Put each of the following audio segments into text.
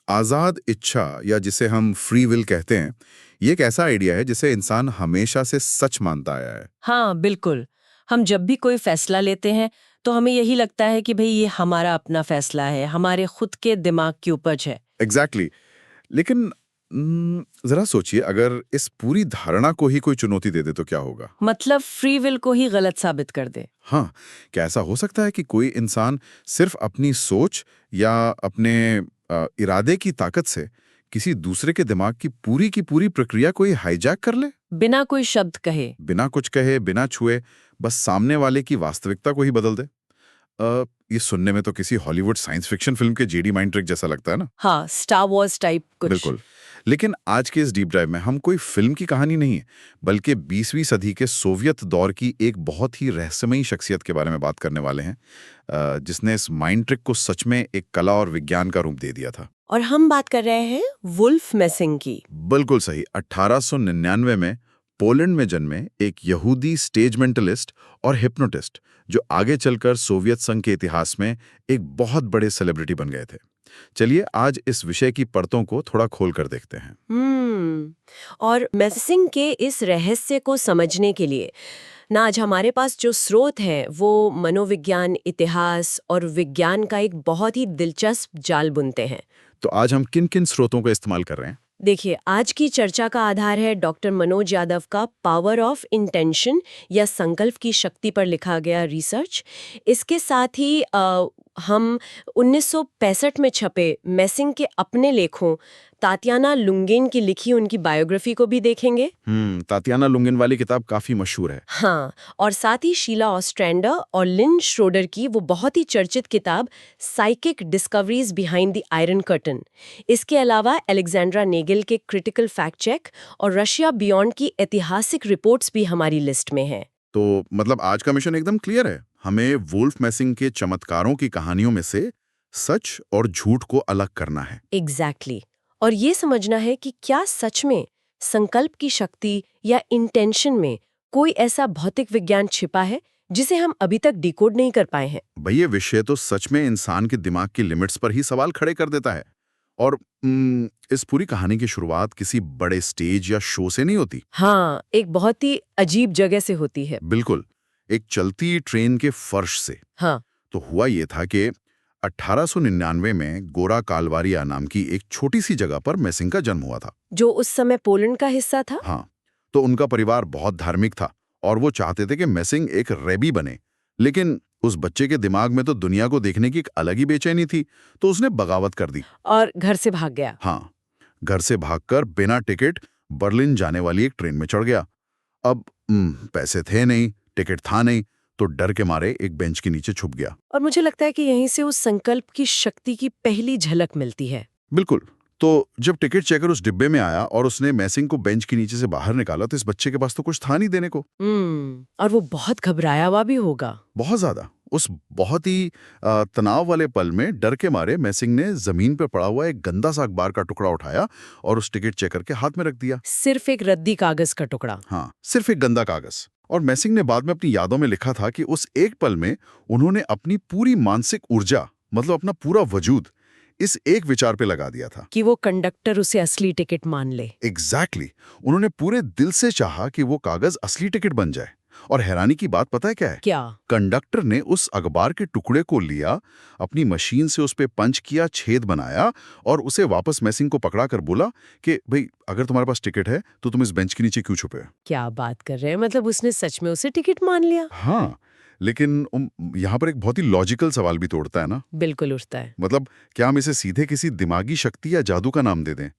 आज़ाद इच्छा या जिसे हम फ्री विल कहते हैं, ये एक ऐसा आइडिया है जिसे इंसान हमेशा से सच मानता आया है। हाँ, बिल्कुल। हम जब भी कोई फैसला लेते हैं, तो हमें यही लगता है कि भई ये हमारा अपना फैसला है, हमारे खुद के दिमाग की उपज है। एग्जैक्टली लेकिन जरा सोचिए, अगर इस पूरी धारणा को ही कोई चुनौती दे दे तो क्या होगा? मतलब फ्री विल को ही गलत साबित कर दे। हाँ, क्या ऐसा हो सकता है कि कोई इंसान सिर्फ अपनी सोच या अपने इरादे की ताकत से किसी दूसरे के दिमाग की पूरी प्रक्रिया को ही हाईजैक कर ले? बिना कोई शब्द कहे। बिना कुछ कहे, बिना छुए, बस सामने वाले की वास्तविकता को ही बदल दे? ये सुनने में तो किसी हॉलीवुड साइंस फिक्शन फिल्म के जेडी माइंड ट्रिक जैसा लगता है ना? हाँ, स्टार वॉर्स टाइप कुछ। बिल्कुल। लेकिन आज के इस डीप ड्राइव में हम कोई फिल्म की कहानी नहीं है, बल्कि 20वीं सदी के सोवियत दौर की एक बहुत ही रहस्यमयी शख्सियत के बारे में बात करने वाले हैं, जिसने इस माइंड ट्रिक को सच में एक कला और विज्ञान का रूप दे दिया था। और हम बात कर रहे हैं वुल्फ मेसिंग की। बिल्कुल सही। 1899 में पोलैंड में जन्मे एक यहूदी स्टेज मेंटलिस्ट और हिप्नोटिस्ट, जो आगे चलकर सोवियत संघ के इतिहास में एक बहुत बड़े सेलिब्रिटी बन गए थे। चलिए आज इस विषय की परतों को थोड़ा खोल कर देखते हैं। और मेसिंग के इस रहस्य को समझने के लिए ना आज हमारे पास जो स्रोत है वो मनोविज्ञान, इतिहास और विज्ञान का एक बहुत ही दिलचस्प जाल बुनते हैं। तो आज हम किन किन स्रोतों का इस्तेमाल कर रहे हैं? देखिए, आज की चर्चा का आधार है डॉक्टर मनोज यादव का पावर ऑफ इंटेंशन या संकल्प की शक्ति पर लिखा गया रिसर्च। इसके साथ ही हम 1965 में छपे मेसिंग के अपने लेखों तातियाना लुंगेन की लिखी उनकी बायोग्राफी को भी देखेंगे। तातियाना लुंगन वाली किताब काफी मशहूर है। हाँ, और साथ ही शीला ऑस्ट्रेंडर और लिन श्रोडर की वो बहुत ही चर्चित किताब psychic discoveries behind the iron curtain. इसके अलावा अलेक्जेंड्रा नेगल के क्रिटिकल फैक्ट चेक और रशिया बियॉन्ड की ऐतिहासिक रिपोर्ट्स भी हमारी लिस्ट में हैं। तो मतलब आज का मिशन एकदम क्लियर है, हमें वुल्फ मैसिंग के चमत्कारों की कहानियों में से सच और झूठ को अलग करना है। एग्जैक्टली और ये समझना है कि क्या सच में संकल्प की शक्ति या इंटेंशन में कोई ऐसा भौतिक विज्ञान छिपा है जिसे हम अभी तक डिकोड नहीं कर पाए हैं। भाई ये विषय तो सच में इंसान के दिमाग की लिमिट्स पर ही सवाल खड़े कर देता है। और इस पूरी कहानी की शुरुआत किसी बड़े स्टेज या शो से नहीं होती। हाँ, एक बहुत ही अजीब जगह से होती है। बिल्कुल, एक चलती ट्रेन के फर्श से। हाँ, तो हुआ ये था कि 1899 में गोरा कालवारिया नाम की एक छोटी सी जगह पर मैसिंग का जन्म हुआ था। जो उस समय पोलैंड का हिस्सा था। हाँ, तो उनका परिवार बहुत धार्मिक था और वो चाहते थे कि मैसिंग एक रेबी बने। लेकिन उस बच्चे के दिमाग में तो दुनिया को देखने की एक अलग ही बेचैनी थी, तो उसने बगावत कर दी और घर से भाग गया। हाँ, घर से भागकर बिना टिकट बर्लिन जाने वाली एक ट्रेन में चढ़ गया। अब पैसे थे नहीं, टिकट था नहीं, तो डर के मारे एक बेंच के नीचे छुप गया। और मुझे लगता है कि यहीं से उस संकल्प की शक्ति की पहली झलक मिलती है। बिल्कुल। तो जब टिकट चेकर उस डिब्बे में आया और उसने मैसिंग को बेंच के नीचे से बाहर निकाला, तो इस बच्चे के पास तो कुछ था नहीं देने को। और वो बहुत घबराया हुआ भी होगा। बहुत ज्यादा। उस बहुत ही तनाव वाले पल में डर के मारे मैसिंग ने जमीन पर पड़ा हुआ एक गंदा सा अखबार का टुकड़ा उठाया और उस टिकट चेकर के हाथ में रख दिया। सिर्फ एक रद्दी कागज का टुकड़ा। हाँ, सिर्फ एक गंदा कागज। और मैसिंग ने बाद में अपनी यादों में लिखा था कि उस एक पल में उन्होंने अपनी पूरी मानसिक ऊर्जा, मतलब अपना पूरा वजूद, इस एक विचार पे लगा दिया था कि वो कंडक्टर उसे असली टिकट मान ले। एग्जैक्टली उन्होंने पूरे दिल से चाहा कि वो कागज असली टिकट बन जाए। और हैरानी की बात पता है क्या है? क्या? कंडक्टर ने उस अखबार के टुकड़े को लिया, अपनी मशीन से उस पे पंच किया, छेद बनाया और उसे वापस मैसिंग को पकड़ा कर बोला कि भाई अगर तुम्हारे पास टिकट है तो तुम इस बेंच के नीचे क्यों छुपे? क्या बात कर रहे हैं, मतलब उसने सच में उसे टिकट मान लिया? हाँ, लेकिन यहाँ पर एक बहुत ही लॉजिकल सवाल भी तोड़ता है ना। बिल्कुल उठता है। मतलब क्या हम इसे सीधे किसी दिमागी शक्ति या जादू का नाम दे दें?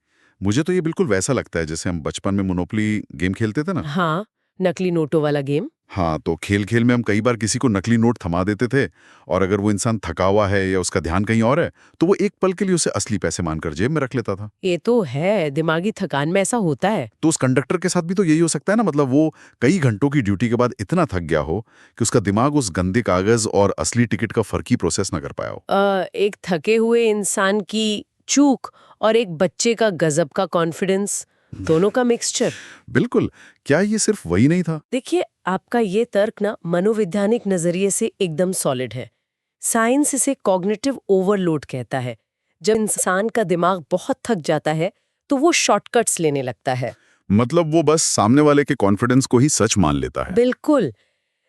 मुझे तो ये बिल्कुल वैसा लगता है जैसे हम बचपन में मोनोपोली गेम खेलते थे ना। हाँ, नकली नोटों वाला गेम। हाँ, तो खेल खेल में हम कई बार किसी को नकली नोट थमा देते थे और अगर वो इंसान थका हुआ है या उसका ध्यान कहीं और है तो वो एक पल के लिए उसे असली पैसे मानकर जेब में रख लेता था। ये तो है, दिमागी थकान में ऐसा होता है। तो उस कंडक्टर के साथ भी तो यही हो सकता है ना। मतलब वो कई घंटों की ड्यूटी के बाद इतना थक गया हो कि उसका दिमाग उस गंदे कागज और असली टिकट का फर्क ही प्रोसेस ना कर पाया हो। एक थके हुए इंसान की चूक और एक बच्चे का गजब का कॉन्फिडेंस, दोनों का मिक्सचर। बिल्कुल। क्या ये सिर्फ वही नहीं था? देखिए, आपका ये तर्क ना मनोवैज्ञानिक नजरिए से एकदम सॉलिड है। साइंस इसे कॉग्निटिव ओवरलोड कहता है। जब इंसान का दिमाग बहुत थक जाता है तो वो शॉर्टकट्स लेने लगता है। मतलब वो बस सामने वाले के कॉन्फिडेंस को ही सच मान लेता है। बिल्कुल।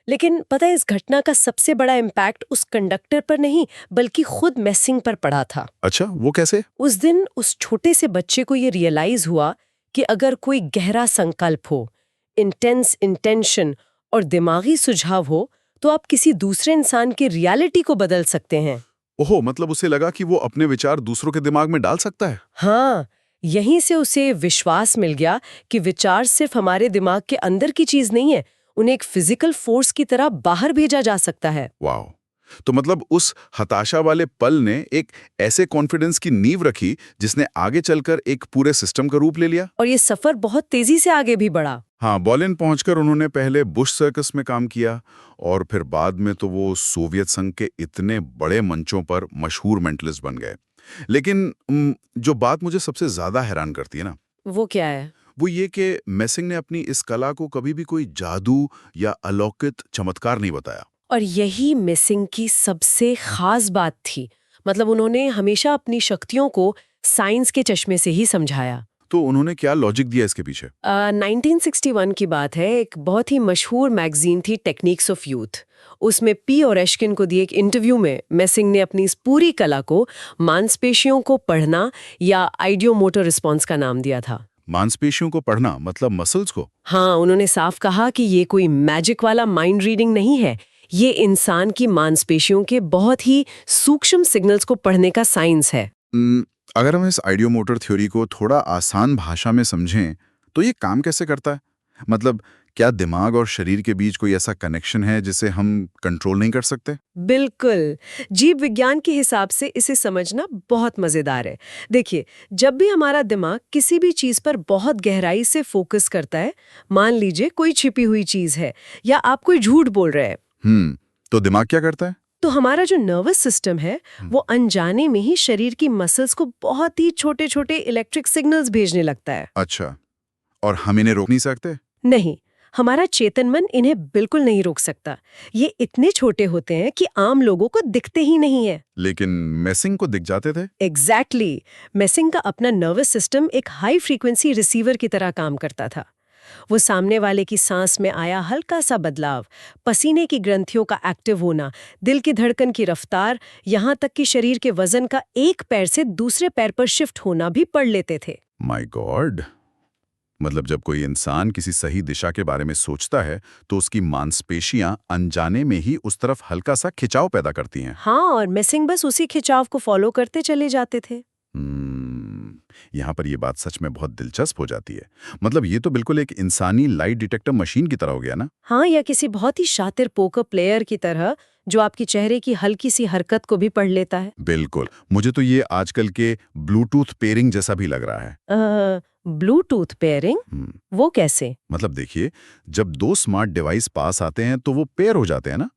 लेकिन पता है, इस घटना का सबसे बड़ा इम्पैक्ट उस कंडक्टर पर नहीं बल्कि खुद मेसिंग पर पड़ा था। अच्छा, वो कैसे? उस दिन उस छोटे से बच्चे को ये रियलाइज हुआ कि अगर कोई गहरा संकल्प हो, इंटेंस इंटेंशन और दिमागी सुझाव हो तो आप किसी दूसरे इंसान की रियलिटी को बदल सकते हैं। ओहो, मतलब उसे लगा कि वो अपने विचार दूसरों के दिमाग में डाल सकता है। हाँ, यहीं से उसे विश्वास मिल गया कि विचार सिर्फ हमारे दिमाग के अंदर की चीज नहीं है, उन्हें एक फिजिकल फोर्स की तरह बाहर भेजा जा सकता है। वाह! तो मतलब उस हताशा वाले पल ने एक ऐसे कॉन्फिडेंस की नींव रखी जिसने आगे चलकर एक पूरे सिस्टम का रूप ले लिया। और ये सफर बहुत तेजी से आगे भी बढ़ा। हाँ, बर्लिन पहुंचकर उन्होंने पहले बुश सर्कस में काम किया और फिर बाद में तो वो सोवियत संघ के इतने बड़े मंचों पर मशहूर मेंटलिस्ट बन गए। लेकिन जो बात मुझे सबसे ज्यादा हैरान करती है ना, वो क्या है? वो ये कि मेसिंग ने अपनी इस कला को कभी भी कोई जादू या अलौकिक चमत्कार नहीं बताया। और यही मिसिंग की सबसे खास बात थी। मतलब उन्होंने हमेशा अपनी शक्तियों को साइंस के चश्मे से ही समझाया। तो उन्होंने क्या लॉजिक दिया इसके पीछे? 1961 की बात है। एक बहुत ही मशहूर मैगजीन थी टेक्निक्स ऑफ यूथ। उसमें पी और एश्किन को दिए एक इंटरव्यू में मेसिंग ने अपनी इस पूरी कला को मांसपेशियों को पढ़ना या आइडियोमोटर रिस्पॉन्स का नाम दिया था। मांसपेशियों को पढ़ना मतलब मसल्स को? हाँ, उन्होंने साफ कहा कि ये कोई मैजिक वाला माइंड रीडिंग नहीं है, ये इंसान की मांसपेशियों के बहुत ही सूक्ष्म सिग्नल्स को पढ़ने का साइंस है। अगर हम इस आइडियोमोटर थ्योरी को थोड़ा आसान भाषा में समझें तो ये काम कैसे करता है? मतलब क्या दिमाग और शरीर के बीच कोई ऐसा कनेक्शन है जिसे हम कंट्रोल नहीं कर सकते? बिल्कुल। जीव विज्ञान के हिसाब से इसे समझना बहुत मजेदार है। देखिए, जब भी हमारा दिमाग किसी भी चीज पर बहुत गहराई से फोकस करता है, मान लीजिए कोई छिपी हुई चीज है या आप कोई झूठ बोल रहे हैं, तो दिमाग क्या करता है? तो हमारा जो नर्वस सिस्टम है वो अनजाने में ही शरीर की मसल्स को बहुत ही छोटे छोटे इलेक्ट्रिक सिग्नल्स भेजने लगता है। अच्छा, और हम इन्हें रोक नहीं सकते? नहीं, हमारा चेतन मन इन्हें बिल्कुल नहीं रोक सकता। ये इतने छोटे होते हैं कि आम लोगों को दिखते ही नहीं है। लेकिन मेसिंग को दिख जाते थे। एग्जैक्टली। मेसिंग का अपना नर्वस सिस्टम एक हाई फ्रीक्वेंसी रिसीवर की तरह काम करता था। वो सामने वाले की सांस में आया हल्का सा बदलाव, पसीने की ग्रंथियों का एक्टिव होना, दिल की धड़कन की रफ्तार, यहाँ तक कि शरीर के वजन का एक पैर से दूसरे पैर पर शिफ्ट होना भी पढ़ लेते थे। My God! मतलब जब कोई इंसान किसी सही दिशा के बारे में सोचता है तो उसकी मांसपेशियां अनजाने में ही उस तरफ हल्का सा खिंचाव पैदा करती हैं। हाँ, और मेसिंग बस उसी खिंचाव को फॉलो करते चले जाते थे। यहाँ पर ये बात सच में बहुत दिलचस्प हो जाती है। मतलब ये तो बिल्कुल एक इंसानी लाइट डिटेक्टर मशीन की तरह हो गया ना? हाँ, या किसी बहुत ही शातिर पोकर प्लेयर की तरह जो आपकी चेहरे की हल्की सी हरकत को भी पढ़ लेता है। बिल्कुल, मुझे तो ये आजकल के ब्लूटूथ पेयरिंग जैसा भी लग रहा है। Bluetooth pairing? वो कैसे? मतलब देखिए, जब दो स्मार्ट डिवाइस पास आते हैं तो वो पेयर हो जाते हैं ना।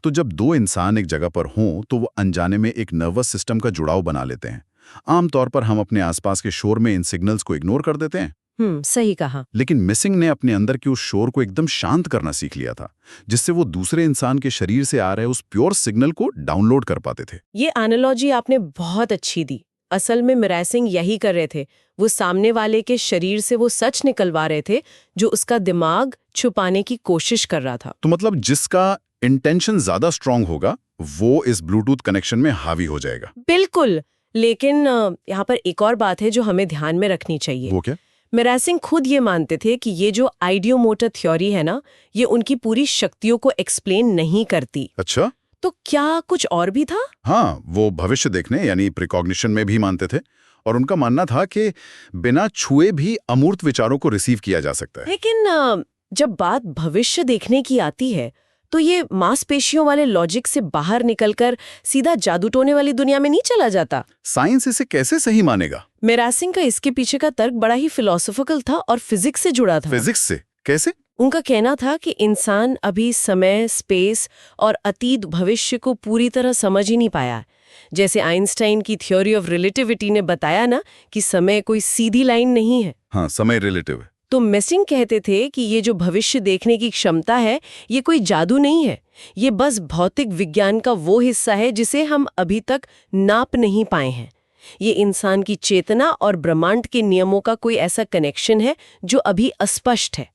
तो जब दो इंसान एक जगह पर हों तो वो अनजाने में एक नर्वस सिस्टम का जुड़ाव बना लेते हैं। आमतौर पर हम अपने आसपास के शोर में इन सिग्नल्स को इग्नोर कर देते हैं। सही कहा। लेकिन मिसिंग ने अपने अंदर के उस शोर को एकदम शांत करना सीख लिया था, जिससे वो दूसरे इंसान के शरीर से आ रहे उस प्योर सिग्नल को डाउनलोड कर पाते थे। ये एनालॉजी आपने बहुत अच्छी दी। असल में मिरासिंग यही कर रहे थे। वो सामने वाले के शरीर से वो सच निकलवा रहे थे जो उसका दिमाग छुपाने की कोशिश कर रहा था। तो मतलब जिसका इंटेंशन ज्यादा स्ट्रांग होगा वो इस ब्लूटूथ कनेक्शन में हावी हो जाएगा। बिल्कुल। लेकिन यहाँ पर एक और बात है जो हमें ध्यान में रखनी चाहिए। वो क्या? मिरासिंग खुद ये मानते थे कि ये जो आइडियोमोटर थ्योरी है ना, ये उनकी पूरी शक्तियों को एक्सप्लेन नहीं करती। अच्छा, तो क्या कुछ और भी था? हाँ, वो भविष्य देखने यानी प्रिकॉग्निशन में भी मानते थे और उनका मानना था कि बिना छुए भी अमूर्त विचारों को रिसीव किया जा सकता है। लेकिन जब बात भविष्य देखने की आती है तो ये मांसपेशियों वाले लॉजिक से बाहर निकलकर सीधा जादू टोने वाली दुनिया में नहीं चला जाता। साइंस इसे कैसे सही मानेगा? मिरासिंग का इसके पीछे का तर्क बड़ा ही फिलोसॉफिकल था और फिजिक्स से जुड़ा था। फिजिक्स से कैसे? उनका कहना था कि इंसान अभी समय, स्पेस और अतीत भविष्य को पूरी तरह समझ ही नहीं पाया। जैसे आइंस्टाइन की थ्योरी ऑफ रिलेटिविटी ने बताया ना कि समय कोई सीधी लाइन नहीं है। हाँ, समय रिलेटिव है। तो मेसिंग कहते थे कि ये जो भविष्य देखने की क्षमता है, ये कोई जादू नहीं है, ये बस भौतिक विज्ञान का वो हिस्सा है जिसे हम अभी तक नाप नहीं पाए हैं। ये इंसान की चेतना और ब्रह्मांड के नियमों का कोई ऐसा कनेक्शन है जो अभी अस्पष्ट है।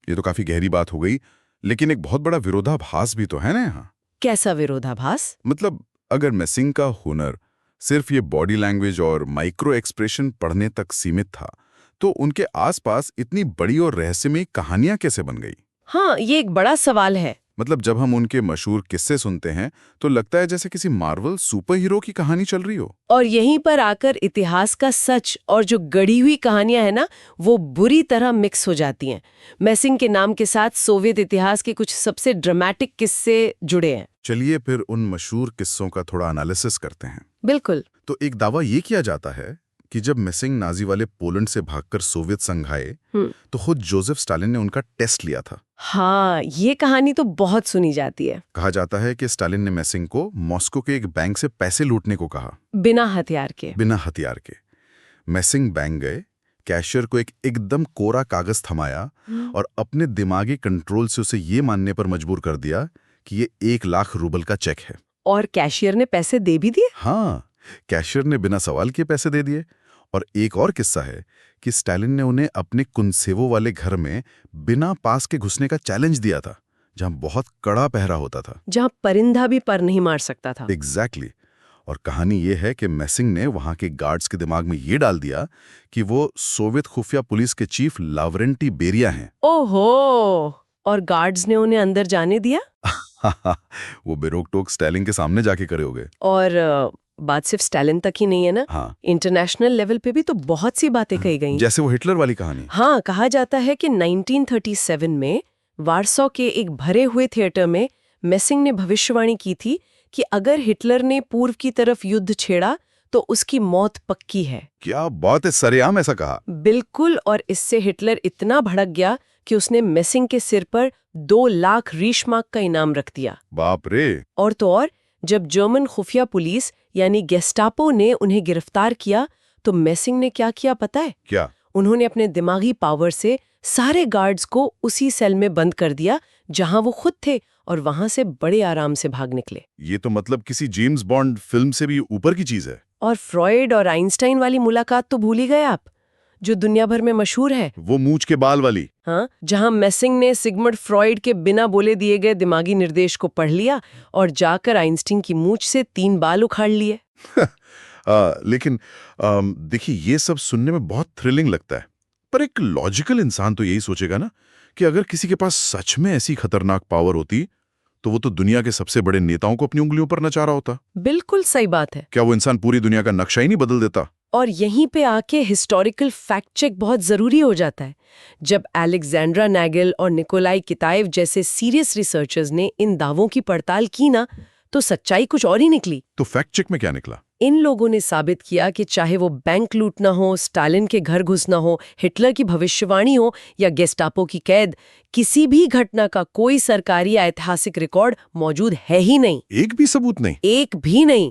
ये तो काफी गहरी बात हो गई, लेकिन एक बहुत बड़ा विरोधाभास भी तो है ना यहाँ। कैसा विरोधाभास? मतलब अगर मेसिंग का हुनर सिर्फ ये बॉडी लैंग्वेज और माइक्रो एक्सप्रेशन पढ़ने तक सीमित था, तो उनके आसपास इतनी बड़ी और रहस्यमयी कहानियां कैसे बन गई? हाँ, ये एक बड़ा सवाल है। मतलब जब हम उनके मशहूर किस्से सुनते हैं तो लगता है जैसे किसी मार्वल सुपर हीरो की कहानी चल रही हो। और यहीं पर आकर इतिहास का सच और जो गढ़ी हुई कहानियां हैं ना, वो बुरी तरह मिक्स हो जाती हैं। मेसिंग के नाम के साथ सोवियत इतिहास के कुछ सबसे ड्रामेटिक किस्से जुड़े हैं। चलिए फिर उन मशहूर किस्सों का थोड़ा एनालिसिस करते हैं। बिल्कुल। तो एक दावा ये किया जाता है कि जब मेसिंग नाजी वाले पोलैंड से भागकर सोवियत संघ आए तो खुद जोसेफ स्टालिन ने उनका टेस्ट लिया था। हाँ, ये कहानी तो बहुत सुनी जाती है। कहा जाता है कि स्टालिन ने मेसिंग को मॉस्को के एक बैंक से पैसे लूटने को कहा, बिना हथियार के। बिना हथियार के। मेसिंग बैंक गए, कैशियर को एक एकदम कोरा कागज थमाया और अपने दिमागी कंट्रोल से उसे ये मानने पर मजबूर कर दिया कि ये 1 लाख रूबल का चेक है। और कैशियर ने पैसे दे भी दिए? हाँ, कैशियर ने बिना सवाल किए पैसे दे दिए। और एक और किस्सा है कि स्टालिन ने उन्हें अपने कुनसेवो वाले घर में बिना पास के घुसने का चैलेंज दिया था, जहां बहुत कड़ा पहरा होता था, जहां परिंदा भी पर नहीं मार सकता था। एग्जैक्टली। और कहानी ये है कि मेसिंग ने वहां के गार्ड्स के दिमाग में ये डाल दिया कि वो सोवियत खुफिया पुलिस के चीफ लावरेंटी बेरिया हैं। ओहो! और गार्ड्स ने उन्हें अंदर जाने दिया? वो बेरोक टोक स्टालिन के सामने जाके करे हो गए। और बात सिर्फ स्टालिन तक ही नहीं है ना, हाँ, इंटरनेशनल लेवल पे भी तो बहुत सी बातें कही गई। जैसे वो हिटलर वाली कहानी। हाँ, कहा जाता है कि 1937 में वार्सो के एक भरे हुए थिएटर में मेसिंग ने भविष्यवाणी की थी कि अगर हिटलर ने पूर्व की तरफ युद्ध छेड़ा तो उसकी मौत पक्की है। क्या बात है, सरेआम ऐसा कहा? बिल्कुल। और इससे हिटलर इतना भड़क गया कि उसने मेसिंग के सिर पर 2 लाख रीशमार्क का इनाम रख दिया। बाप रे! और तो और, जब जर्मन खुफिया पुलिस यानी गेस्टापो ने उन्हें गिरफ्तार किया तो मेसिंग ने क्या किया पता है? क्या? उन्होंने अपने दिमागी पावर से सारे गार्ड्स को उसी सेल में बंद कर दिया जहां वो खुद थे, और वहां से बड़े आराम से भाग निकले। ये तो मतलब किसी जेम्स बॉन्ड फिल्म से भी ऊपर की चीज है। और फ्रॉइड और आइंस्टाइन वाली मुलाकात तो भूल ही गए आप, जो दुनिया भर में मशहूर है। वो मूंछ के बाल वाली। हाँ, जहां मेसिंग ने सिगमंड फ्रॉइड के बिना बोले दिए गए दिमागी निर्देश को पढ़ लिया और जाकर आइंस्टीन की मूंछ से 3 बाल उखाड़ लिए। लेकिन देखिए, ये सब सुनने में बहुत थ्रिलिंग लगता है, पर एक लॉजिकल इंसान तो यही सोचेगा ना कि अगर किसी के पास सच में ऐसी खतरनाक पावर होती तो वो तो दुनिया के सबसे बड़े नेताओं को अपनी उंगलियों पर नचा रहा होता। बिल्कुल सही बात है। क्या वो इंसान पूरी दुनिया का नक्शा ही नहीं बदल देता? और यहीं पे आके हिस्टोरिकल फैक्ट चेक बहुत जरूरी हो जाता है। जब अलेक्जेंड्रा नैगल और निकोलाई किताएव जैसे सीरियस रिसर्चर्स ने इन दावों की पड़ताल की ना, तो सच्चाई कुछ और ही निकली। तो फैक्ट चेक में क्या निकला? इन लोगों ने साबित किया कि चाहे वो बैंक लूटना हो, स्टालिन के घर घुसना हो, हिटलर की भविष्यवाणी हो या गेस्टापो की कैद, किसी भी घटना का कोई सरकारी या ऐतिहासिक रिकॉर्ड मौजूद है ही नहीं। एक भी सबूत नहीं? एक भी नहीं।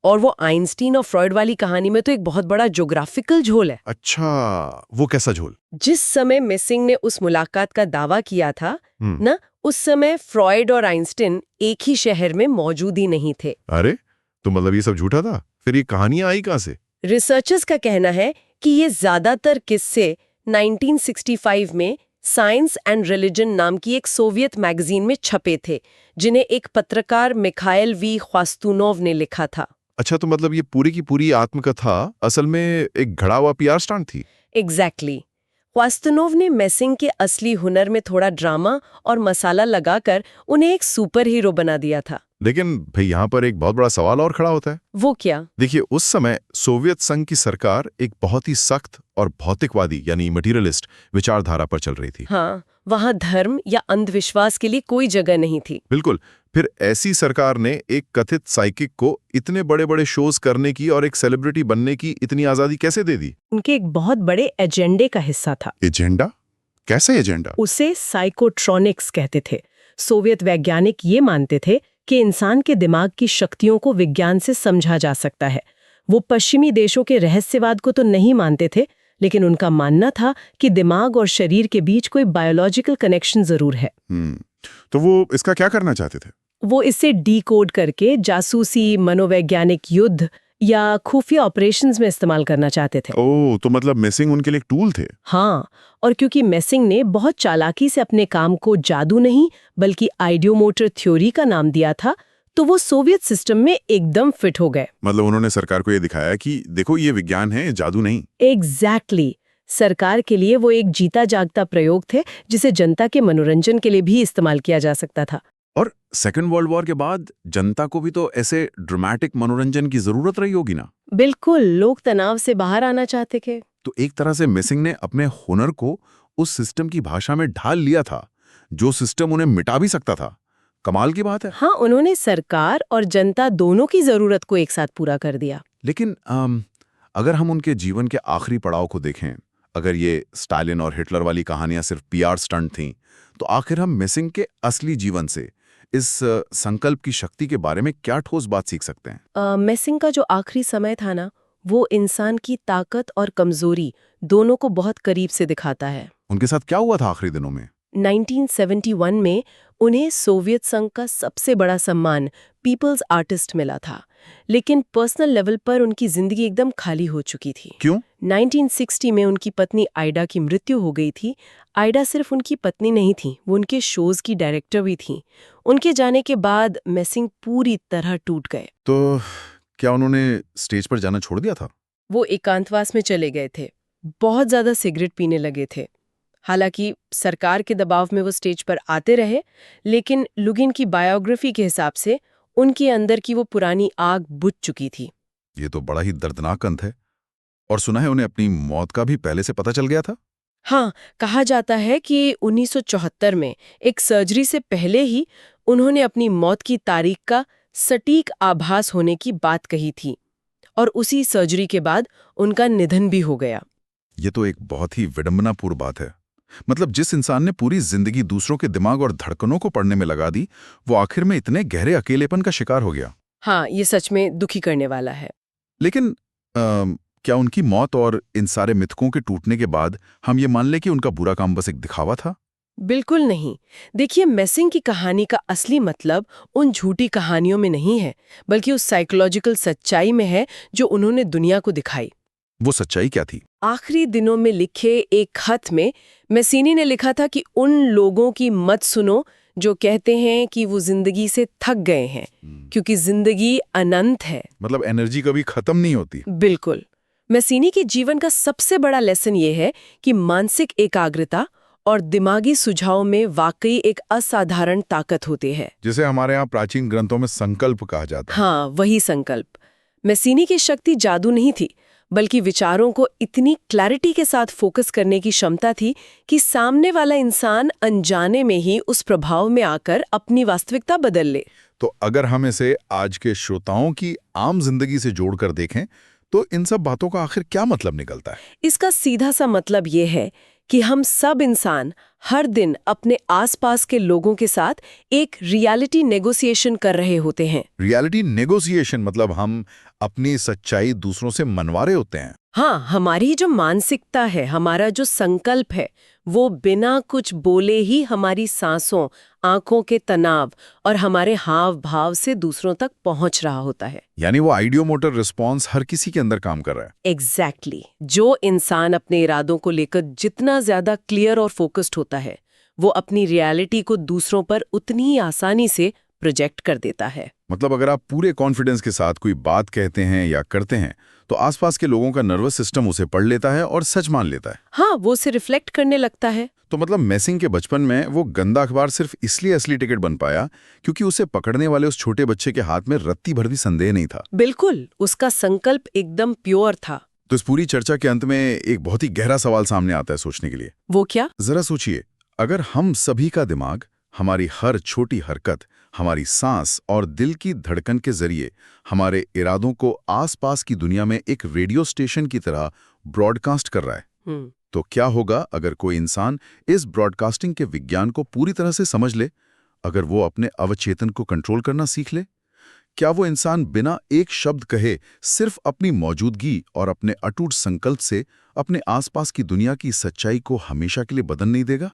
और वो आइंस्टीन और फ्रॉइड वाली कहानी में तो एक बहुत बड़ा ज्योग्राफिकल झोल है। अच्छा, वो कैसा झोल? जिस समय मेसिंग ने उस मुलाकात का दावा किया था ना, उस समय फ्रॉइड और आइंस्टीन एक ही शहर में मौजूद ही नहीं थे। अरे, तो मतलब ये सब झूठा था? फिर ये कहानियां आई कहां से? रिसर्चर्स का कहना है कि ये ज्यादातर किस्से 1965 में साइंस एंड रिलीजन नाम की एक सोवियत मैगजीन में छपे थे, जिन्हें एक पत्रकार मिखाइल वी ख्वास्तूनोव ने लिखा था। अच्छा, तो मतलब ये पूरी की पूरी आत्मकथा असल में एक घड़ा हुआ PR स्टंट थी? एग्जैक्टली। ख्वास्तूनोव ने मेसिंग के असली हुनर में थोड़ा ड्रामा और मसाला लगाकर उन्हें एक सुपर हीरो बना दिया था। लेकिन भाई, यहाँ पर एक बहुत बड़ा सवाल और खड़ा होता है। वो क्या? देखिए, उस समय सोवियत संघ की सरकार एक बहुत ही सख्त और भौतिकवादी यानी मटीरियलिस्ट विचारधारा पर चल रही थी। हाँ, वहाँ धर्म या अंधविश्वास के लिए कोई जगह नहीं थी। बिल्कुल। फिर ऐसी सरकार ने एक कथित साइकिक को इतने बड़े बड़े शोज करने की और एक सेलिब्रिटी बनने की इतनी आजादी कैसे दे दी? उनके एक बहुत बड़े एजेंडे का हिस्सा था। एजेंडा? कैसे एजेंडा? उसे साइकोट्रॉनिक्स कहते थे। सोवियत वैज्ञानिक ये मानते थे कि इंसान के दिमाग की शक्तियों को विज्ञान से समझा जा सकता है। वो पश्चिमी देशों के रहस्यवाद को तो नहीं मानते थे, लेकिन उनका मानना था कि दिमाग और शरीर के बीच कोई बायोलॉजिकल कनेक्शन जरूर है। तो वो इसका क्या करना चाहते थे? वो इसे डीकोड करके जासूसी, मनोवैज्ञानिक युद्ध या खुफिया ऑपरेशंस में इस्तेमाल करना चाहते थे। ओह, तो मतलब मेसिंग उनके लिए एक टूल थे। हाँ, और क्योंकि मेसिंग ने बहुत चालाकी से अपने काम को जादू नहीं बल्कि आइडियोमोटर थ्योरी का नाम दिया था, तो वो सोवियत सिस्टम में एकदम फिट हो गए। मतलब उन्होंने सरकार को ये दिखाया कि देखो ये विज्ञान है, जादू नहीं। एग्जैक्टली। सरकार के लिए वो एक जीता जागता प्रयोग थे जिसे जनता के मनोरंजन के लिए भी इस्तेमाल किया जा सकता था। और सेकेंड वर्ल्ड वॉर के बाद जनता को भी तो ऐसे ड्रामेटिक मनोरंजन की जरूरत रही होगी ना। बिल्कुल, लोग तनाव से बाहर आना चाहते थे। तो एक तरह से मेसिंग ने अपने हुनर को उस सिस्टम की भाषा में ढाल लिया था, जो सिस्टम उन्हें मिटा भी सकता था। कमाल की बात है। हाँ, उन्होंने सरकार और जनता दोनों की जरूरत को एक साथ पूरा कर दिया। लेकिन अगर हम उनके जीवन के आखिरी पड़ाव को देखें, अगर ये स्टालिन और हिटलर वाली कहानियां सिर्फ पीआर स्टंट थीं, तो आखिर हम मेसिंग के असली जीवन से इस संकल्प की शक्ति के बारे में क्या ठोस बात सीख सकते हैं? मेसिंग का जो आखिरी समय था ना, वो इंसान की ताकत और कमजोरी दोनों को बहुत करीब से दिखाता है। उनके साथ क्या हुआ था आखिरी दिनों में? 1971 में उन्हें सोवियत संघ का सबसे बड़ा सम्मान पीपल्स आर्टिस्ट मिला था, लेकिन पर्सनल लेवल पर उनकी जिंदगी एकदम खाली हो चुकी थी। क्यों? 1960 में उनकी पत्नी आइडा की मृत्यु हो गई थी। आइडा सिर्फ उनकी पत्नी नहीं थी, वो उनके शोज की डायरेक्टर भी थी। उनके जाने के बाद मेसिंग पूरी तरह टूट गए। तो क्या उन्होंने स्टेज पर जाना छोड़ दिया था? वो एकांतवास में चले गए थे, बहुत ज्यादा सिगरेट पीने लगे थे। हालांकि सरकार के दबाव में वो स्टेज पर आते रहे, लेकिन लुगिन की बायोग्राफी के हिसाब से उनके अंदर की वो पुरानी आग बुझ चुकी थी। ये तो बड़ा ही दर्दनाक अंत है। और सुना है उन्हें अपनी मौत का भी पहले से पता चल गया था? हाँ, कहा जाता है कि 1974 में एक सर्जरी से पहले ही उन्होंने अपनी मौत की तारीख का सटीक आभास होने की बात कही थी, और उसी सर्जरी के बाद उनका निधन भी हो गया। ये तो एक बहुत ही विडंबनापूर्ण बात है। मतलब जिस इंसान ने पूरी जिंदगी दूसरों के दिमाग और धड़कनों को पढ़ने में लगा दी, वो आखिर में इतने गहरे अकेलेपन का शिकार हो गया। हाँ, ये सच में दुखी करने वाला है। लेकिन क्या उनकी मौत और इन सारे मिथकों के टूटने के बाद हम ये मान लें कि उनका बुरा काम बस एक दिखावा था? बिल्कुल नहीं। देखिए, मेसिंग की कहानी का असली मतलब उन झूठी कहानियों में नहीं है, बल्कि उस साइकोलॉजिकल सच्चाई में है जो उन्होंने दुनिया को दिखाई। वो सच्चाई क्या थी? आखिरी दिनों में लिखे एक खत में मेसिनी ने लिखा था कि उन लोगों की मत सुनो जो कहते हैं कि वो जिंदगी से थक गए हैं, क्योंकि जिंदगी अनंत है। मतलब एनर्जी कभी खत्म नहीं होती। बिल्कुल। मेसिनी के जीवन का सबसे बड़ा लेसन ये है कि मानसिक एकाग्रता और दिमागी सुझाव में वाकई एक असाधारण ताकत होती है, जिसे हमारे यहाँ प्राचीन ग्रंथों में संकल्प कहा जाता है। हाँ, वही संकल्प। मेसिनी की शक्ति जादू नहीं थी, बल्कि विचारों को इतनी क्लैरिटी के साथ फोकस करने की क्षमता थी कि सामने वाला इंसान अनजाने में ही उस प्रभाव में आकर अपनी वास्तविकता बदल ले। तो अगर हम इसे आज के श्रोताओं की आम जिंदगी से जोड़कर देखें, तो इन सब बातों का आखिर क्या मतलब निकलता है? इसका सीधा सा मतलब ये है कि हम सब इंसान हर दिन अपने आसपास के लोगों के साथ एक रियलिटी नेगोशिएशन कर रहे होते हैं। रियलिटी नेगोशिएशन मतलब हम अपनी सच्चाई दूसरों से मनवा रहे होते हैं। हाँ, हमारी जो मानसिकता है, हमारा जो संकल्प है, वो बिना कुछ बोले ही हमारी सांसों, आंखों के तनाव और हमारे हाव भाव से दूसरों तक पहुंच रहा होता है। यानी वो आइडियोमोटर रिस्पॉन्स हर किसी के अंदर काम कर रहा है। एग्जैक्टली। जो इंसान अपने इरादों को लेकर जितना ज्यादा क्लियर और फोकस्ड होता है, वो अपनी रियलिटी को दूसरों पर उतनी ही आसानी से प्रोजेक्ट कर देता है। मतलब अगर आप पूरे कॉन्फिडेंस के साथ कोई बात कहते हैं या करते हैं, तो आसपास के लोगों का नर्वस सिस्टम उसे पढ़ लेता है और सच मान लेता है। हाँ, वो उसे रिफ्लेक्ट करने लगता है। तो मतलब मेसिंग के बचपन में वो गंदा अखबार सिर्फ इसलिए असली टिकट बन पाया क्योंकि उसे पकड़ने वाले उस छोटे बच्चे के हाथ में रत्ती भर भी संदेह नहीं था। बिल्कुल, उसका संकल्प एकदम प्योर था। तो इस पूरी चर्चा के अंत में एक बहुत ही गहरा सवाल सामने आता है सोचने के लिए। वो क्या? जरा सोचिए, अगर हम सभी का दिमाग, हमारी हर छोटी हरकत, हमारी सांस और दिल की धड़कन के जरिए हमारे इरादों को आसपास की दुनिया में एक रेडियो स्टेशन की तरह ब्रॉडकास्ट कर रहा है, तो क्या होगा अगर कोई इंसान इस ब्रॉडकास्टिंग के विज्ञान को पूरी तरह से समझ ले, अगर वो अपने अवचेतन को कंट्रोल करना सीख ले? क्या वो इंसान बिना एक शब्द कहे सिर्फ अपनी मौजूदगी और अपने अटूट संकल्प से अपने आसपास की दुनिया की सच्चाई को हमेशा के लिए बदल नहीं देगा?